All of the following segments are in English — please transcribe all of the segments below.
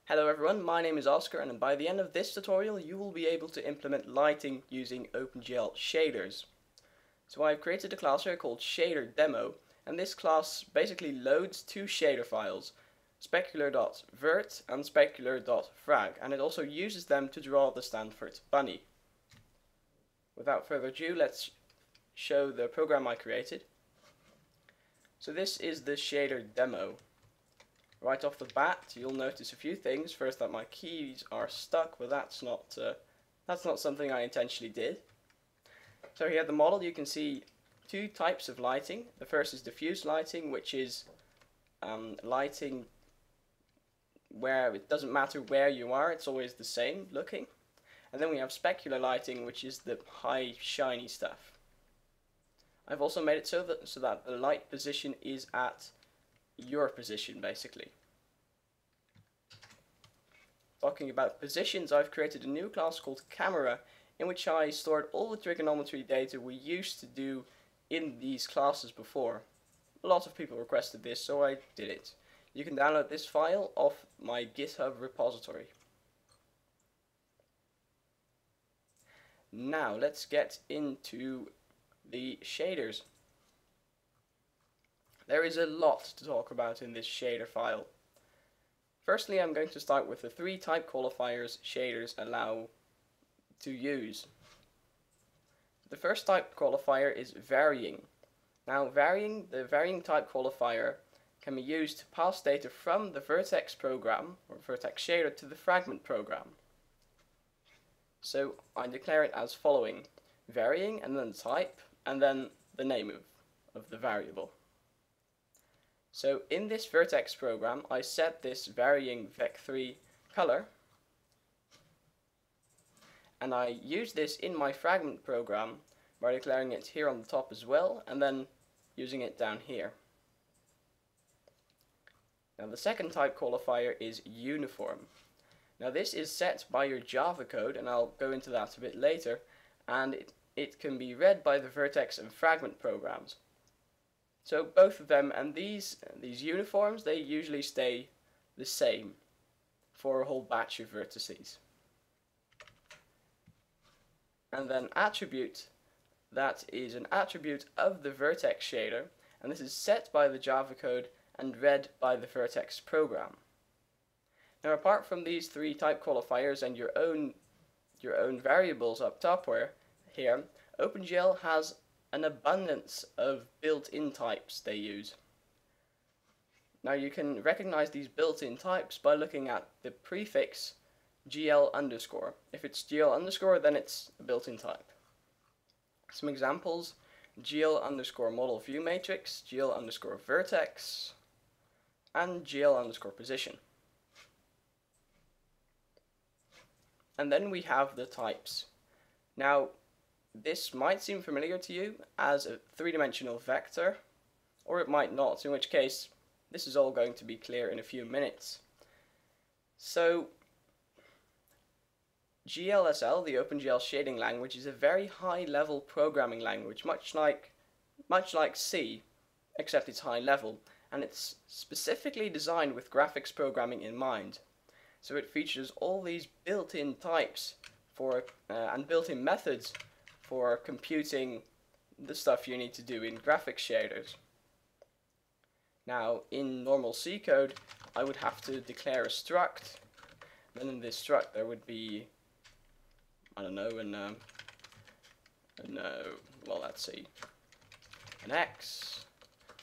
Hello everyone, my name is Oscar, and by the end of this tutorial you will be able to implement lighting using OpenGL Shaders. So I've created a class here called Shader Demo, and this class basically loads two shader files, specular.vert and specular.frag, and it also uses them to draw the Stanford bunny. Without further ado, let's show the program I created. So this is the shader demo. Right off the bat, you'll notice a few things. First, that my keys are stuck, but that's not something I intentionally did. So here at the model, you can see two types of lighting. The first is diffuse lighting, which is lighting where it doesn't matter where you are; it's always the same looking. And then we have specular lighting, which is the high shiny stuff. I've also made it so that the light position is at your position, basically. Talking about positions, I've created a new class called Camera, in which I stored all the trigonometry data we used to do in these classes before. A lot of people requested this, so I did it. You can download this file off my GitHub repository. Now let's get into the shaders. There is a lot to talk about in this shader file. Firstly, I'm going to start with the three type qualifiers shaders allow to use. The first type qualifier is varying. Now the varying type qualifier can be used to pass data from the Vertex program or Vertex shader to the fragment program. So I declare it as following: varying and then type and then the name of the variable. So in this Vertex program, I set this varying vec3 color, and I use this in my fragment program by declaring it here on the top as well, and then using it down here. Now the second type qualifier is uniform. Now this is set by your Java code, and I'll go into that a bit later, and it can be read by the Vertex and fragment programs. So both of them and these uniforms, they usually stay the same for a whole batch of vertices. And then attribute, that is an attribute of the Vertex shader, and this is set by the Java code and read by the Vertex program. Now apart from these three type qualifiers and your own variables up top here, OpenGL has an abundance of built-in types they use. Now you can recognize these built-in types by looking at the prefix GL_. If it's GL_, then it's a built-in type. Some examples: GL_model view matrix, GL_vertex, and GL_position. And then we have the types. Now this might seem familiar to you as a three-dimensional vector, or it might not, in which case this is all going to be clear in a few minutes. So GLSL, the OpenGL shading language, is a very high-level programming language, much like C, except it's high-level, and it's specifically designed with graphics programming in mind. So it features all these built-in types and built-in methods for computing the stuff you need to do in graphics shaders. Now in normal C code, I would have to declare a struct. Then in this struct there would be, I don't know, well, let's see, an X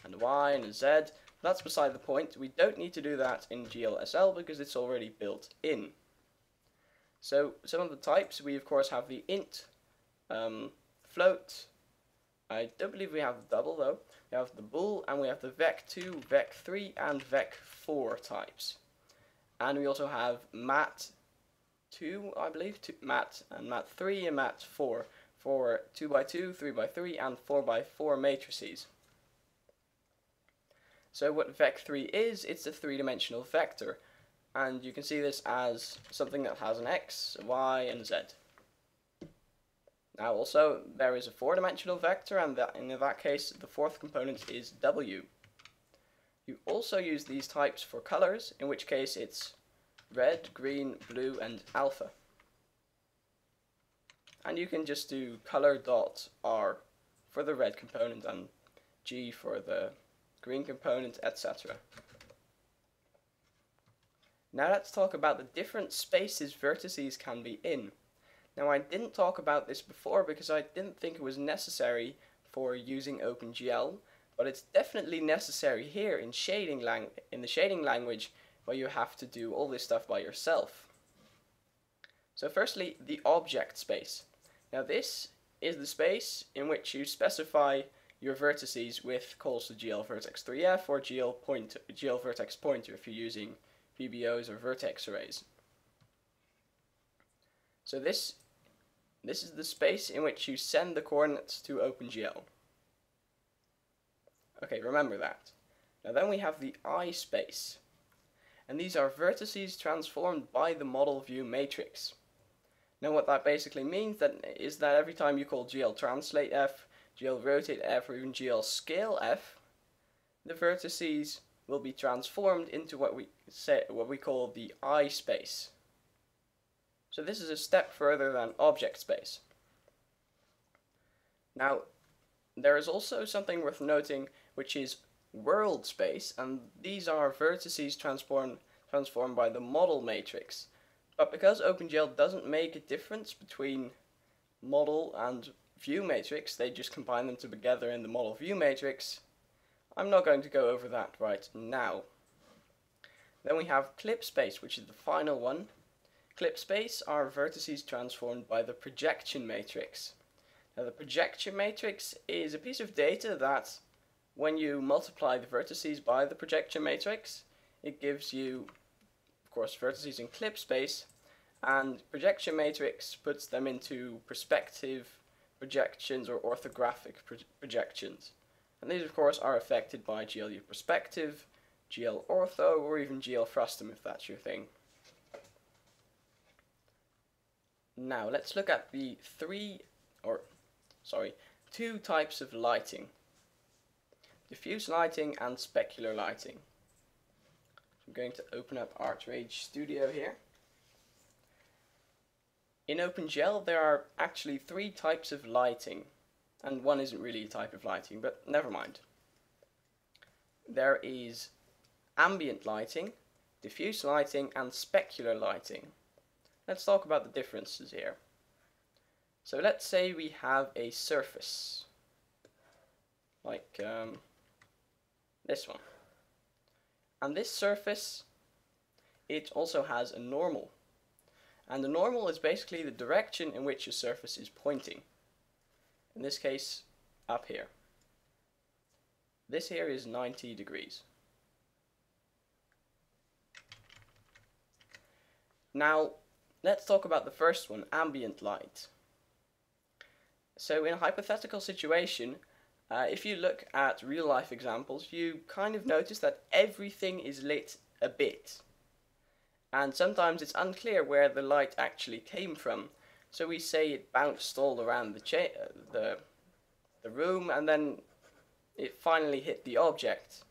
and a Y and a Z. That's beside the point. We don't need to do that in GLSL because it's already built in. So some of the types, we of course have the int, float. I don't believe we have the double though. We have the bool, and we have the vec2, vec3, and vec4 types. And we also have mat2, I believe, mat and mat3 and mat4 for 2x2, 3x3, and 4x4 matrices. So what vec3 is, it's a three-dimensional vector, and you can see this as something that has an x, a y, and a z. Now also, there is a four-dimensional vector, and in that case, the fourth component is w. You also use these types for colors, in which case it's red, green, blue, and alpha. And you can just do color dot R for the red component and G for the green component, etc. Now let's talk about the different spaces vertices can be in. Now I didn't talk about this before because I didn't think it was necessary for using OpenGL, but it's definitely necessary here in the shading language, where you have to do all this stuff by yourself. So firstly, the object space. Now this is the space in which you specify your vertices with calls to GL vertex 3f or GL vertex pointer if you're using VBOs or vertex arrays. So this is the space in which you send the coordinates to OpenGL. Okay, remember that. Now then we have the I space, and these are vertices transformed by the model view matrix. Now what that basically means is that every time you call GL translate f, GL rotate f, or even GL scale f, the vertices will be transformed into what we call the I space. So this is a step further than object space. Now there is also something worth noting, which is world space, and these are vertices transformed by the model matrix. But because OpenGL doesn't make a difference between model and view matrix, they just combine them together in the model view matrix, I'm not going to go over that right now. Then we have clip space, which is the final one. Clip space are vertices transformed by the projection matrix. Now the projection matrix is a piece of data that, when you multiply the vertices by the projection matrix, it gives you, of course, vertices in clip space, and projection matrix puts them into perspective projections or orthographic projections. And these, of course, are affected by GLU perspective, GL ortho, or even GL frustum if that's your thing. Now let's look at the two types of lighting: diffuse lighting and specular lighting. I'm going to open up ArtRage Studio here. In OpenGL there are actually three types of lighting, and one isn't really a type of lighting, but never mind. There is ambient lighting, diffuse lighting, and specular lighting. Let's talk about the differences here. So let's say we have a surface, like this one. And this surface, it also has a normal. And the normal is basically the direction in which a surface is pointing. In this case, up here. This here is 90 degrees. Now, let's talk about the first one, ambient light. So in a hypothetical situation, if you look at real life examples, you kind of notice that everything is lit a bit. And sometimes it's unclear where the light actually came from. So we say it bounced all around the room, and then it finally hit the object.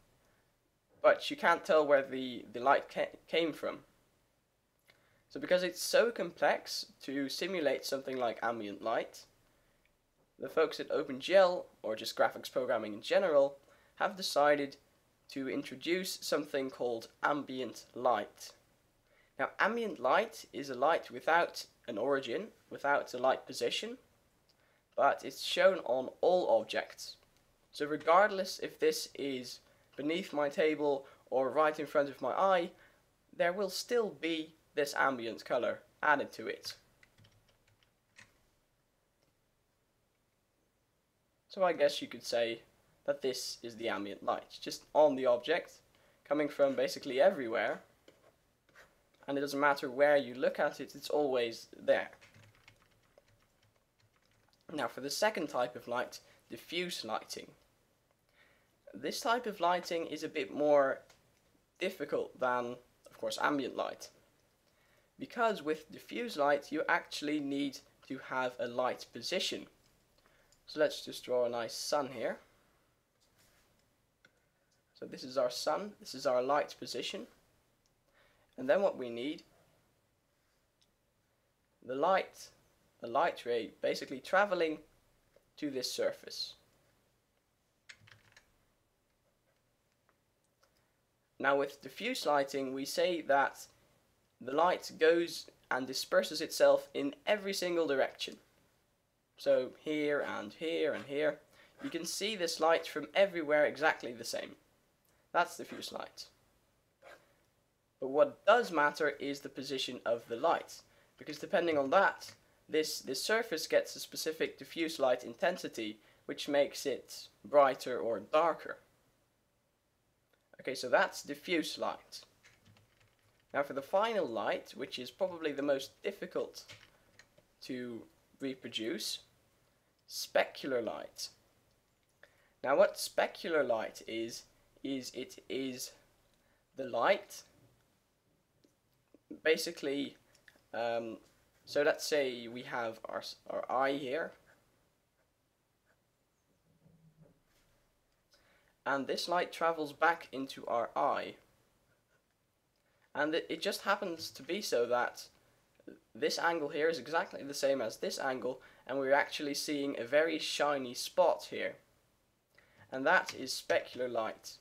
But you can't tell where the light came from. So because it's so complex to simulate something like ambient light, the folks at OpenGL, or just graphics programming in general, have decided to introduce something called ambient light. Now, ambient light is a light without an origin, without a light position, but it's shown on all objects. So regardless if this is beneath my table or right in front of my eye, there will still be this ambient color added to it. So I guess you could say that this is the ambient light, just on the object, coming from basically everywhere. And it doesn't matter where you look at it, it's always there. Now for the second type of light, diffuse lighting. This type of lighting is a bit more difficult than, of course, ambient light. Because with diffuse light you actually need to have a light position. So let's just draw a nice sun here. So this is our sun, this is our light position. And then what we need the light ray basically traveling to this surface. Now with diffuse lighting, we say that the light goes and disperses itself in every single direction. So here and here and here, you can see this light from everywhere exactly the same. That's diffuse light. But what does matter is the position of the light, because depending on that, this surface gets a specific diffuse light intensity, which makes it brighter or darker. Okay, so that's diffuse light. Now for the final light, which is probably the most difficult to reproduce, specular light. Now what specular light is it is the light, basically, so let's say we have our eye here, and this light travels back into our eye, and it just happens to be so that this angle here is exactly the same as this angle, and we're actually seeing a very shiny spot here, and that is specular light.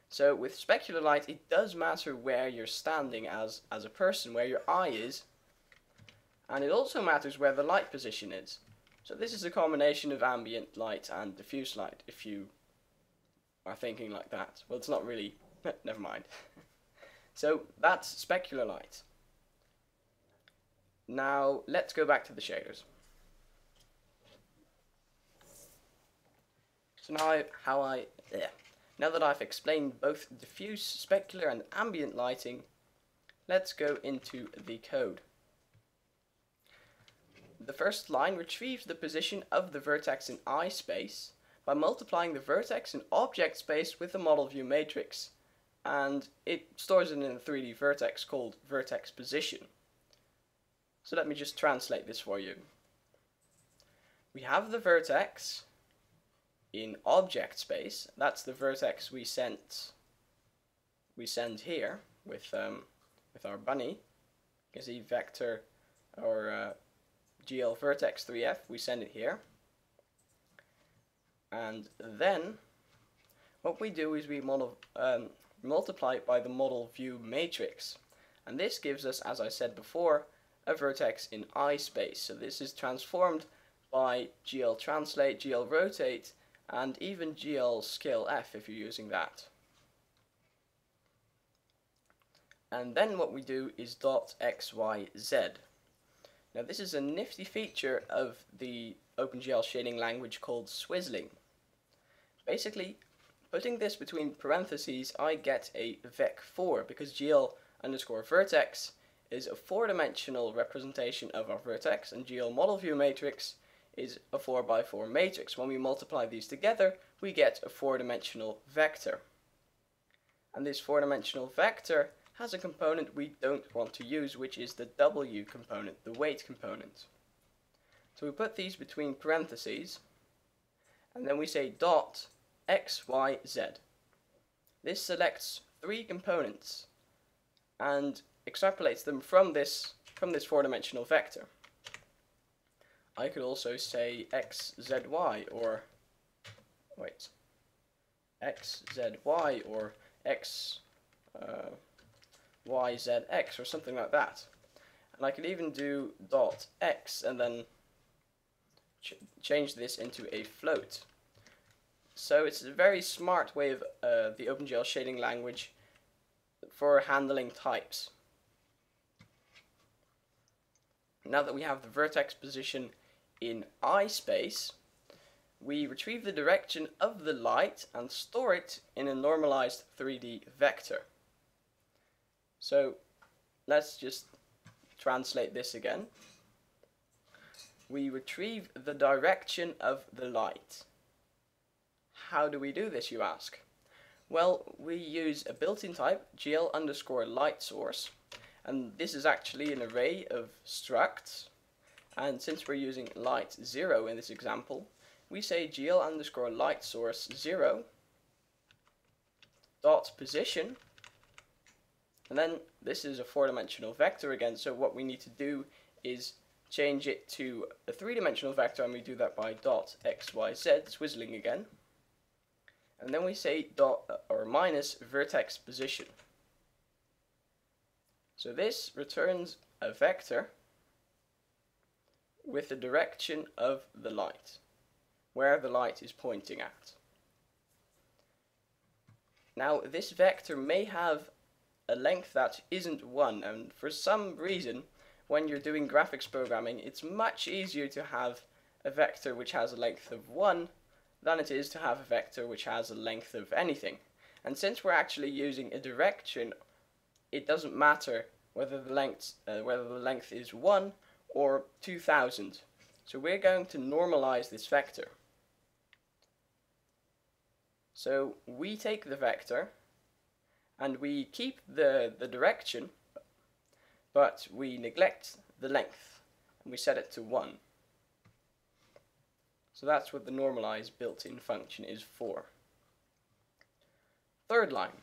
So with specular light, it does matter where you're standing as a person, where your eye is, and it also matters where the light position is. So this is a combination of ambient light and diffuse light, if you are thinking like that. Well, it's not really, never mind. So that's specular light. Now let's go back to the shaders. So now that I've explained both diffuse, specular and ambient lighting, let's go into the code. The first line retrieves the position of the vertex in I space by multiplying the vertex in object space with the model view matrix, and it stores it in a 3D vertex called Vertex Position. So let me just translate this for you. We have the vertex in object space. That's the vertex we send here with our bunny. You can see vector or GL vertex 3F. We send it here, and then what we do is we multiply it by the model view matrix, and this gives us, as I said before, a vertex in I space. So this is transformed by GL translate, GL rotate, and even GL scale F if you're using that. And then what we do is dot XYZ. Now this is a nifty feature of the OpenGL shading language called swizzling. Basically, putting this between parentheses, I get a vec4 because GL underscore vertex is a 4-dimensional representation of our vertex, and GL model view matrix is a 4x4 matrix. When we multiply these together, we get a 4-dimensional vector. And this 4-dimensional vector has a component we don't want to use, which is the W component, the weight component. So we put these between parentheses, and then we say dot XYZ. This selects 3 components and extrapolates them from this 4-dimensional vector. I could also say XZY or XZY or YZX or something like that. And I could even do dot X and then change this into a float. So it's a very smart way of the OpenGL shading language for handling types. Now that we have the vertex position in I space, we retrieve the direction of the light and store it in a normalized 3D vector. So let's just translate this again. We retrieve the direction of the light. How do we do this, you ask? Well, we use a built-in type, GL underscore light source, and this is actually an array of structs, and since we're using light 0 in this example, we say GL underscore light source 0 dot position, and then this is a 4-dimensional vector again, so what we need to do is change it to a three-dimensional vector, and we do that by dot xyz, swizzling again. And then we say dot or minus vertex position. So this returns a vector with the direction of the light, where the light is pointing at. Now this vector may have a length that isn't 1, and for some reason when you're doing graphics programming it's much easier to have a vector which has a length of 1 than it is to have a vector which has a length of anything. And since we're actually using a direction, it doesn't matter whether the length is 1 or 2000. So we're going to normalize this vector. So we take the vector and we keep the direction, but we neglect the length and we set it to 1. So that's what the normalize built-in function is for. Third line.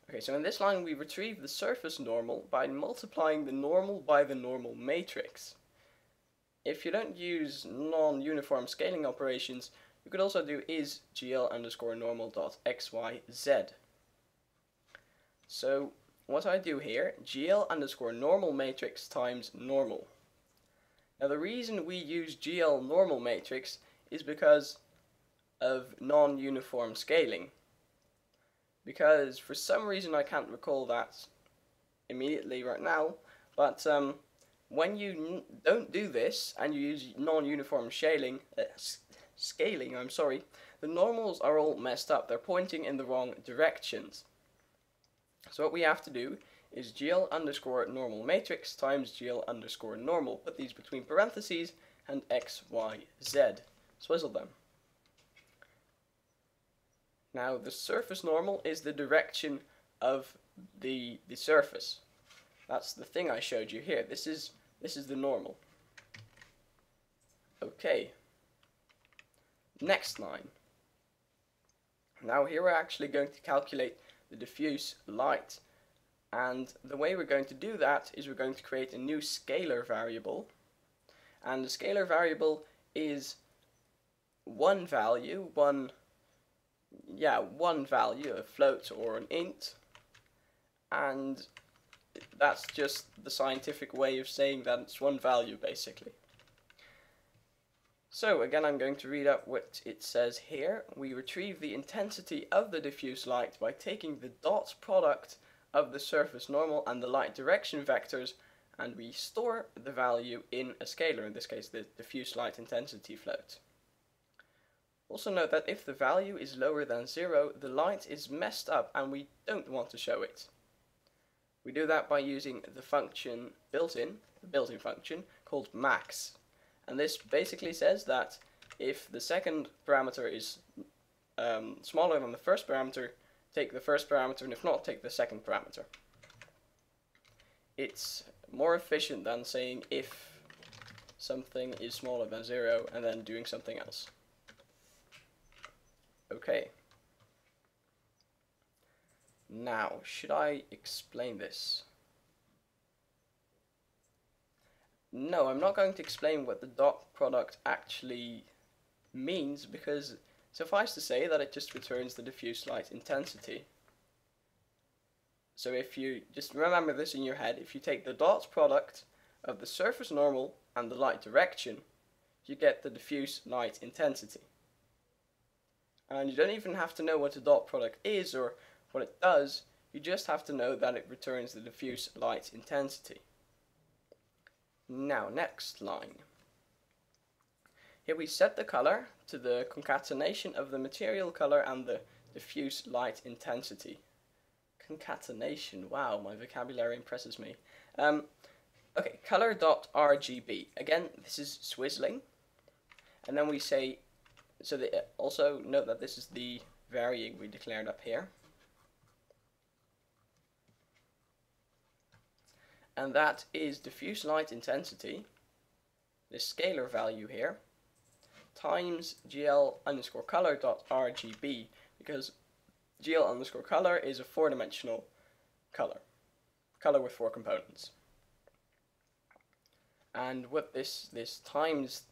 Okay, so in this line we retrieve the surface normal by multiplying the normal by the normal matrix. If you don't use non-uniform scaling operations, you could also do is gl_normal.xyz. So what I do here, gl_normal matrix times normal. Now the reason we use GL normal matrix is because of non-uniform scaling. Because for some reason I can't recall that immediately right now, but when you don't do this and you use non-uniform scaling, the normals are all messed up. They're pointing in the wrong directions. So what we have to do is gl_normal matrix times gl_normal. Put these between parentheses and x, y, z. Swizzle them. Now the surface normal is the direction of the surface. That's the thing I showed you here. This is the normal. Okay. Next line. Now here we're actually going to calculate the diffuse light, and the way we're going to do that is we're going to create a new scalar variable, and the scalar variable is one value, a float or an int, and that's just the scientific way of saying that it's one value basically. So again, I'm going to read out what it says here. We retrieve the intensity of the diffuse light by taking the dot product of the surface normal and the light direction vectors, and we store the value in a scalar, in this case the diffuse light intensity float. Also note that if the value is lower than 0, the light is messed up and we don't want to show it. We do that by using the function built-in function called max. And this basically says that if the second parameter is smaller than the first parameter, take the first parameter, and if not, take the second parameter. It's more efficient than saying if something is smaller than 0 and then doing something else. Okay. Now, should I explain this? No, I'm not going to explain what the dot product actually means, because suffice to say that it just returns the diffuse light intensity. So if you just remember this in your head, if you take the dot product of the surface normal and the light direction, you get the diffuse light intensity. And you don't even have to know what the dot product is or what it does, you just have to know that it returns the diffuse light intensity. Now, next line. Here we set the color to the concatenation of the material color and the diffuse light intensity. Concatenation, wow, my vocabulary impresses me. Okay, color.rgb. Again, this is swizzling. And then we say, also note that this is the varying we declared up here. And that is diffuse light intensity, this scalar value here, times gl_color.rgb, because gl_color is a four-dimensional color with 4 components. And what this times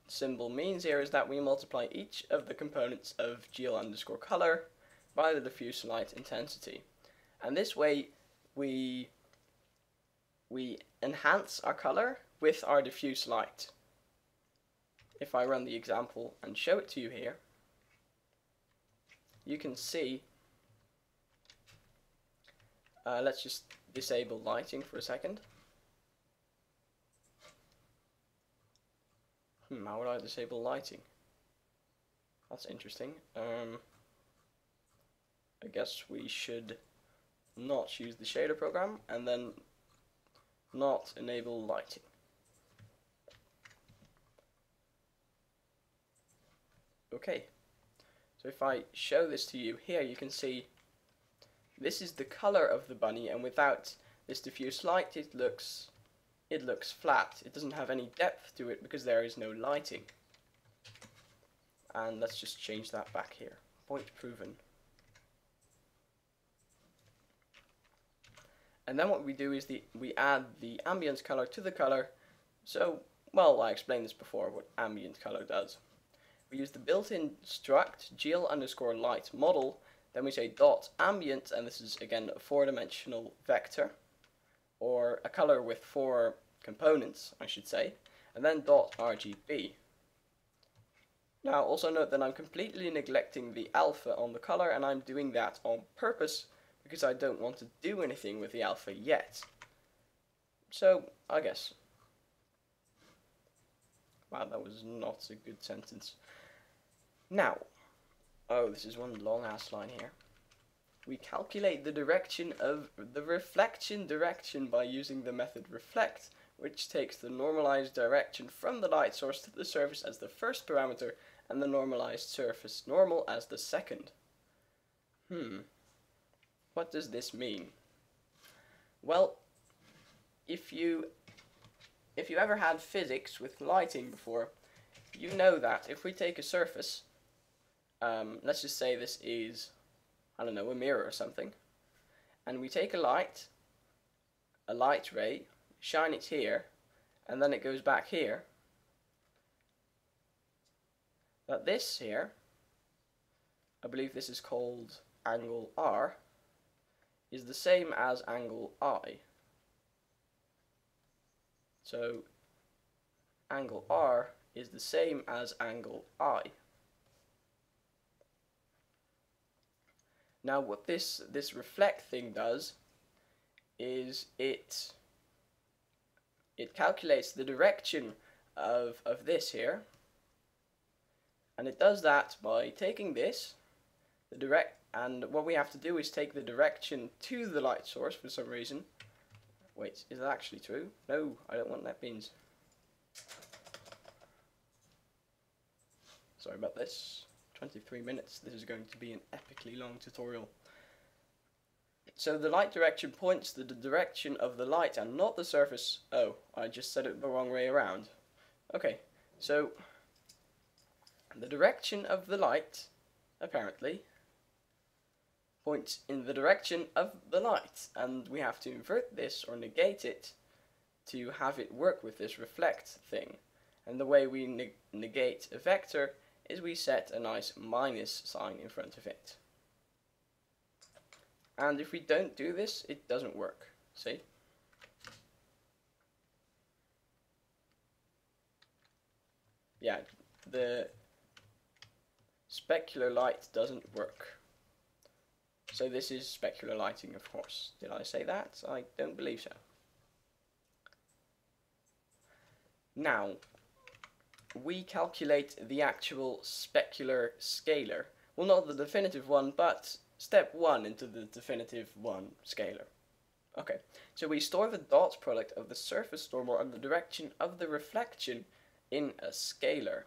symbol means here is that we multiply each of the components of GL_color by the diffuse light intensity. And this way we enhance our color with our diffuse light. If I run the example and show it to you here, you can see, let's just disable lighting for a second. How would I disable lighting? That's interesting. I guess we should not use the shader program and then not enable lighting. Okay, so if I show this to you here, you can see this is the color of the bunny, and without this diffuse light it looks flat. It doesn't have any depth to it because there is no lighting. And let's just change that back here. Point proven. And then what we do is we add the ambient color to the color. So, well, I explained this before, what ambient color does. We use the built-in struct GL_light model, then we say dot ambient, and this is again a 4-dimensional vector, or a color with 4 components, I should say, and then dot RGB. Now also note that I'm completely neglecting the alpha on the color, and I'm doing that on purpose because I don't want to do anything with the alpha yet. So, I guess. Wow, that was not a good sentence. Now, oh, this is one long ass line here. We calculate the direction of the reflection direction by using the method reflect, which takes the normalized direction from the light source to the surface as the first parameter and the normalized surface normal as the second. What does this mean? Well, if you ever had physics with lighting before, you know that if we take a surface, let's just say this is, I don't know, a mirror or something, and we take a light ray, shine it here, and then it goes back here, that this here, I believe this is called angle R, is the same as angle I. So angle R is the same as angle I. Now what this reflect thing does is it calculates the direction of this here, and it does that by taking this, and what we have to do is take the direction to the light source for some reason. Wait, is that actually true? No, I don't want that beans. Sorry about this. 23 minutes. This is going to be an epically long tutorial. So the light direction points to the direction of the light and not the surface. Oh, I just said it the wrong way around. Okay, so the direction of the light, apparently, points in the direction of the light, and we have to invert this or negate it to have it work with this reflect thing. And the way we negate a vector is we set a nice minus sign in front of it. And if we don't do this, it doesn't work. See? Yeah, the specular light doesn't work. So this is specular lighting, of course. Did I say that? I don't believe so. Now, we calculate the actual specular scalar. Well, not the definitive one, but step 1 into the definitive one scalar. Okay, so we store the dot product of the surface normal and the direction of the reflection in a scalar.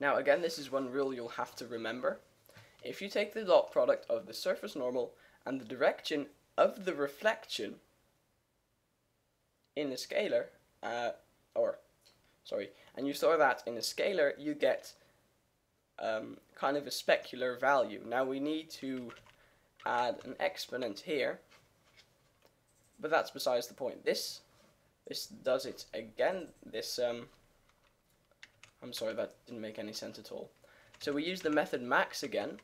Now again, this is one rule you'll have to remember. If you take the dot product of the surface normal and the direction of the reflection in a scalar, and you store that in a scalar, you get kind of a specular value. Now we need to add an exponent here, but that's besides the point. This This does it again. This I'm sorry, that didn't make any sense at all. So we use the method max again.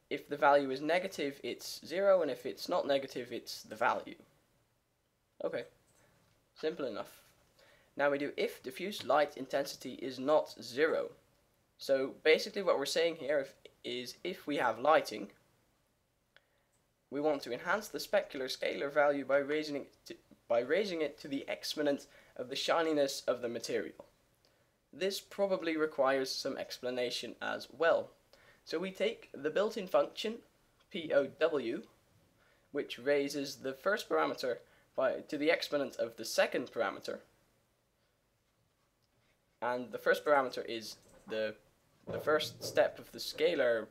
If the value is negative, it's 0, and if it's not negative, it's the value. Okay, simple enough. Now we do if diffuse light intensity is not 0. So basically what we're saying here is if we have lighting, we want to enhance the specular scalar value by raising it to the exponent of the shininess of the material. This probably requires some explanation as well. So we take the built-in function POW, which raises the first parameter to the exponent of the second parameter, and the first parameter is the first step of the specular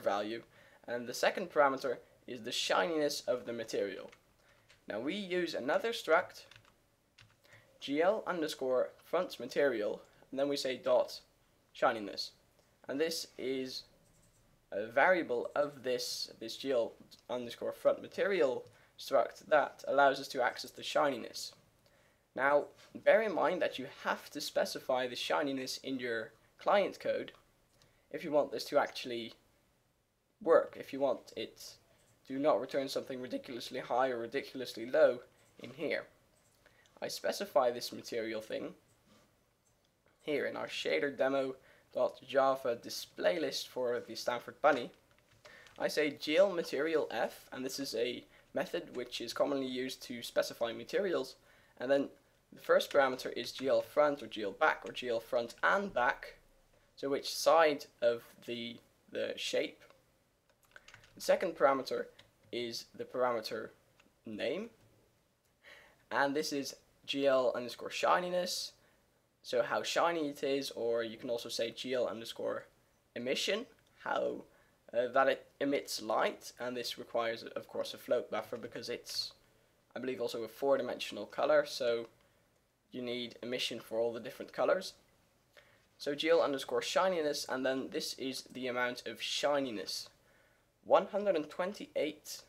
value, and the second parameter is the shininess of the material. Now we use another struct, GL underscore front material, and then we say dot shininess, and this is a variable of this GL underscore front material struct that allows us to access the shininess. Now bear in mind that you have to specify the shininess in your client code if you want this to actually work, if you want it to not return something ridiculously high or ridiculously low in here. I specify this material thing here in our shader demo.java display list for the Stanford Bunny. I say GL material F, and this is a method which is commonly used to specify materials, and then the first parameter is GL front or GL back or GL front and back, so which side of the shape. The second parameter is the parameter name, and this is GL underscore shininess, so how shiny it is, or you can also say GL underscore emission, how that it emits light, and this requires of course a float buffer because it's, I believe, also a 4-dimensional color, so you need emission for all the different colors. So GL underscore shininess, and then this is the amount of shininess, 128,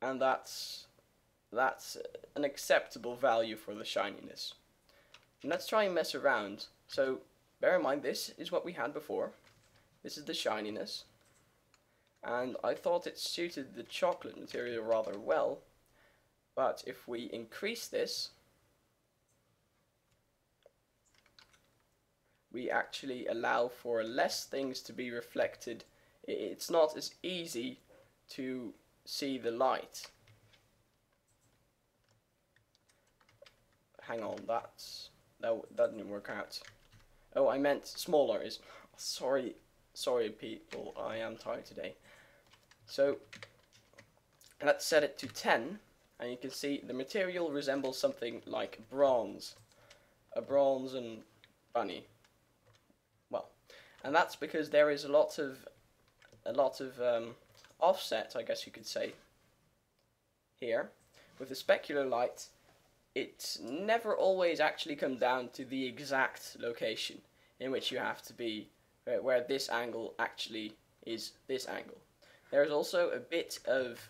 and that's an acceptable value for the shininess. And let's try and mess around. So bear in mind, this is what we had before. This is the shininess, and I thought it suited the chocolate material rather well, but if we increase this, we actually allow for less things to be reflected. It's not as easy to see the light. Hang on, that didn't work out. Oh, I meant smaller is, sorry people, I am tired today. So let's set it to 10, and you can see the material resembles something like bronze, a bronze and bunny. Well, and that's because there is a lot of offset, I guess you could say, here. With the specular light, it never always actually comes down to the exact location in which you have to be, where this angle actually is this angle. There's also a bit of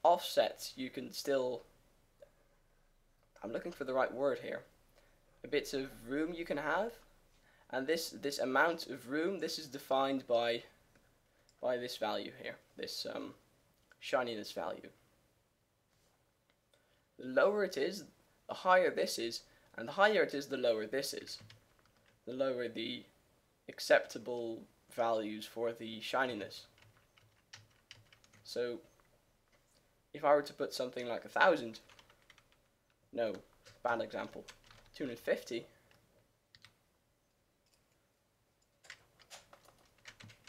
offset. You can still, I'm looking for the right word here, a bit of room you can have, and this amount of room, this is defined by this value here, this shininess value. The lower it is, the higher this is, and the higher it is, the lower this is. The lower the acceptable values for the shininess. So if I were to put something like 1,000, no, bad example, 250,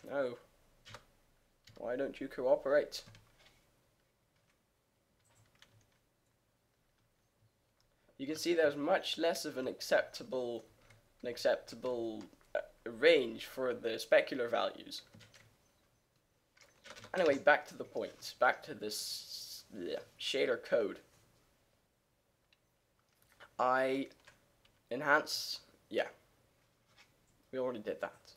no, why don't you cooperate? You can see there's much less of an acceptable range for the specular values. Anyway, back to the point, back to this shader code. I enhance, yeah, we already did that.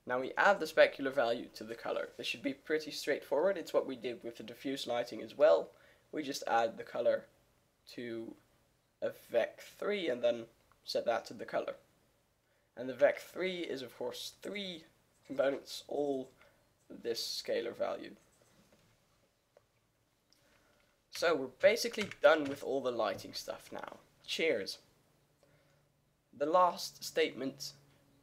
Now we add the specular value to the color. This should be pretty straightforward. It's what we did with the diffuse lighting as well. We just add the color to a vec3 and then set that to the color. And the vec3 is of course 3 components, all this scalar value. So we're basically done with all the lighting stuff now. Cheers. The last statement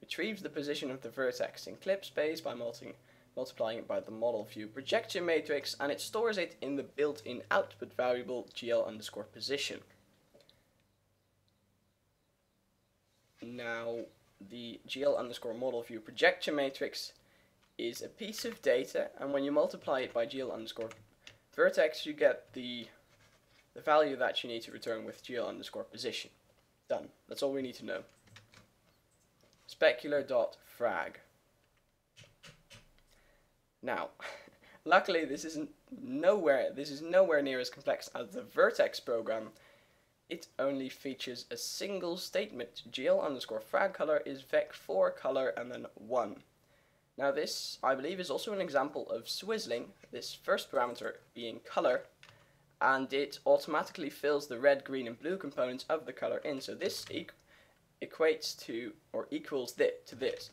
retrieves the position of the vertex in clip space by multiplying it by the model view projection matrix, and it stores it in the built-in output variable GL_position. Now, the GL_model view projection matrix is a piece of data, and when you multiply it by GL_vertex, you get the value that you need to return with GL_position. Done. That's all we need to know. Specular.frag. Now, luckily this is nowhere near as complex as the Vertex program. It only features a single statement. GL_frag color is vec4 color and then 1. Now this, I believe, is also an example of swizzling, this first parameter being color, and it automatically fills the red, green and blue components of the color in. So this equates to, or equals to this.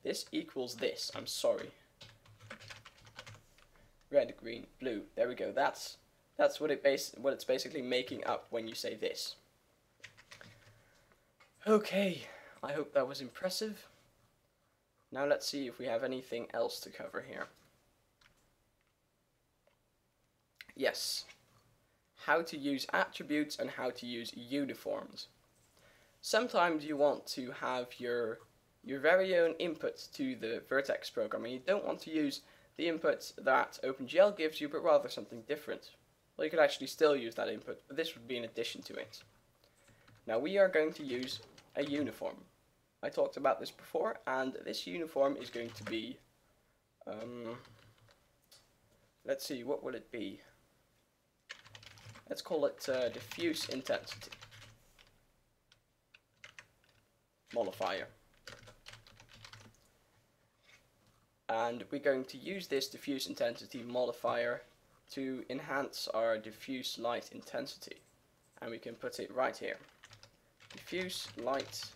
This equals this, I'm sorry. Red, green, blue. There we go. That's what it's basically making up when you say this. Okay, I hope that was impressive. Now let's see if we have anything else to cover here. Yes. How to use attributes and how to use uniforms. Sometimes you want to have your very own input to the Vertex program, and you don't want to use the input that OpenGL gives you, but rather something different. Well, you could actually still use that input, but this would be in addition to it. Now we are going to use a uniform. I talked about this before, and this uniform is going to be, let's see, what will it be? Let's call it diffuse intensity modifier. And we're going to use this diffuse intensity modifier to enhance our diffuse light intensity. And we can put it right here. Diffuse light,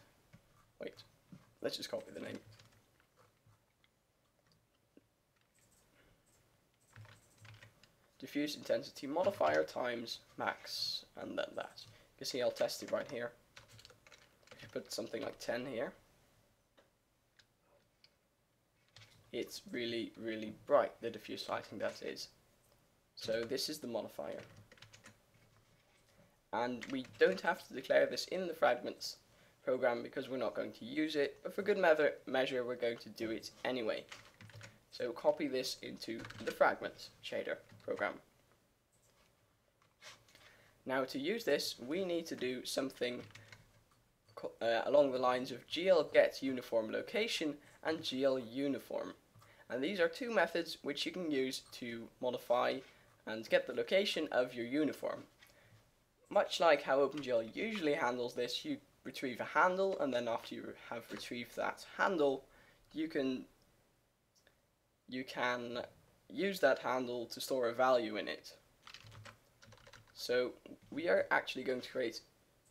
wait, let's just copy the name. Diffuse intensity modifier times max, and then that. You can see I'll test it right here. If you put something like 10 here, it's really, really bright, the diffuse lighting that is. So this is the modifier. And we don't have to declare this in the fragments program because we're not going to use it, but for good measure we're going to do it anyway. So copy this into the fragment shader program. Now to use this we need to do something along the lines of GL_getUniformLocation and GLUniform. And these are two methods which you can use to modify and get the location of your uniform. Much like how OpenGL usually handles this, you retrieve a handle, and then after you have retrieved that handle, you can use that handle to store a value in it. So we are actually going to create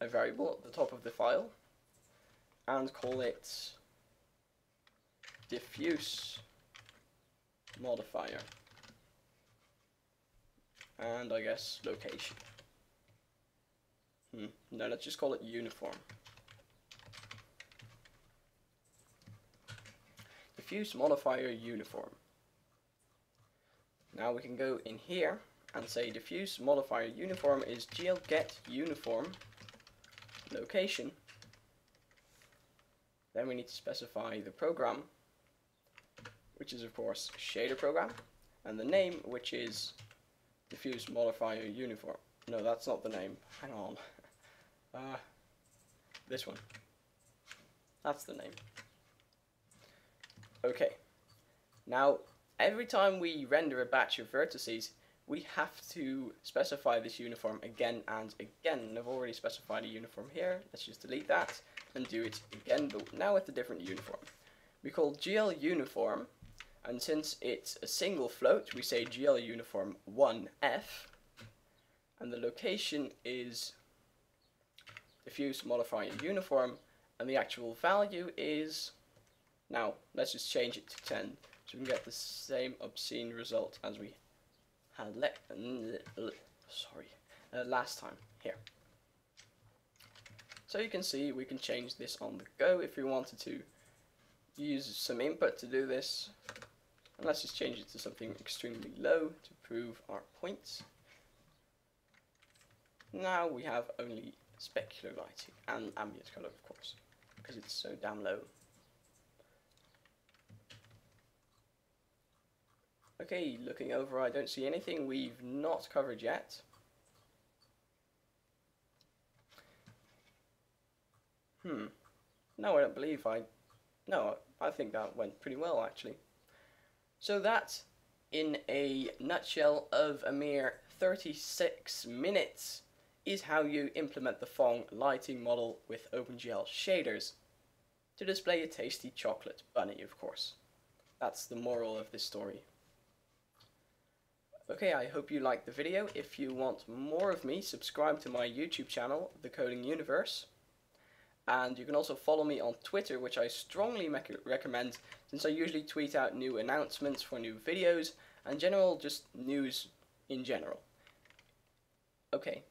a variable at the top of the file and call it diffuse modifier, and I guess location. No, let's just call it uniform. Diffuse modifier uniform. Now we can go in here and say diffuse modifier uniform is GLGetUniform location. Then we need to specify the program, which is of course shader program, and the name, which is diffuse modifier uniform. No, that's not the name. Hang on. This one. That's the name. Okay. Now, every time we render a batch of vertices, we have to specify this uniform again and again. And I've already specified a uniform here. Let's just delete that and do it again, but now with a different uniform. we call GL uniform, and since it's a single float, we say GL uniform 1F, and the location is diffuse modifier uniform, and the actual value is, now let's just change it to 10 so we can get the same obscene result as we had last time here. So you can see we can change this on the go if we wanted to use some input to do this. And let's just change it to something extremely low to prove our points. Now we have only specular lighting and ambient color, of course, because it's so damn low. Okay, looking over, I don't see anything we've not covered yet. No, I don't believe no, I think that went pretty well actually. So that, in a nutshell of a mere 36 minutes, is how you implement the Phong lighting model with OpenGL shaders to display a tasty chocolate bunny, of course. That's the moral of this story. Okay, I hope you liked the video. If you want more of me, subscribe to my YouTube channel, The Coding Universe. And you can also follow me on Twitter, which I strongly recommend, since I usually tweet out new announcements for new videos, and just news in general. Okay,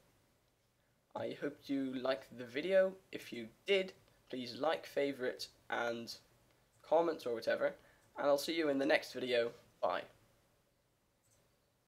I hope you liked the video. If you did, please like, favorite, and comment or whatever, and I'll see you in the next video. Bye.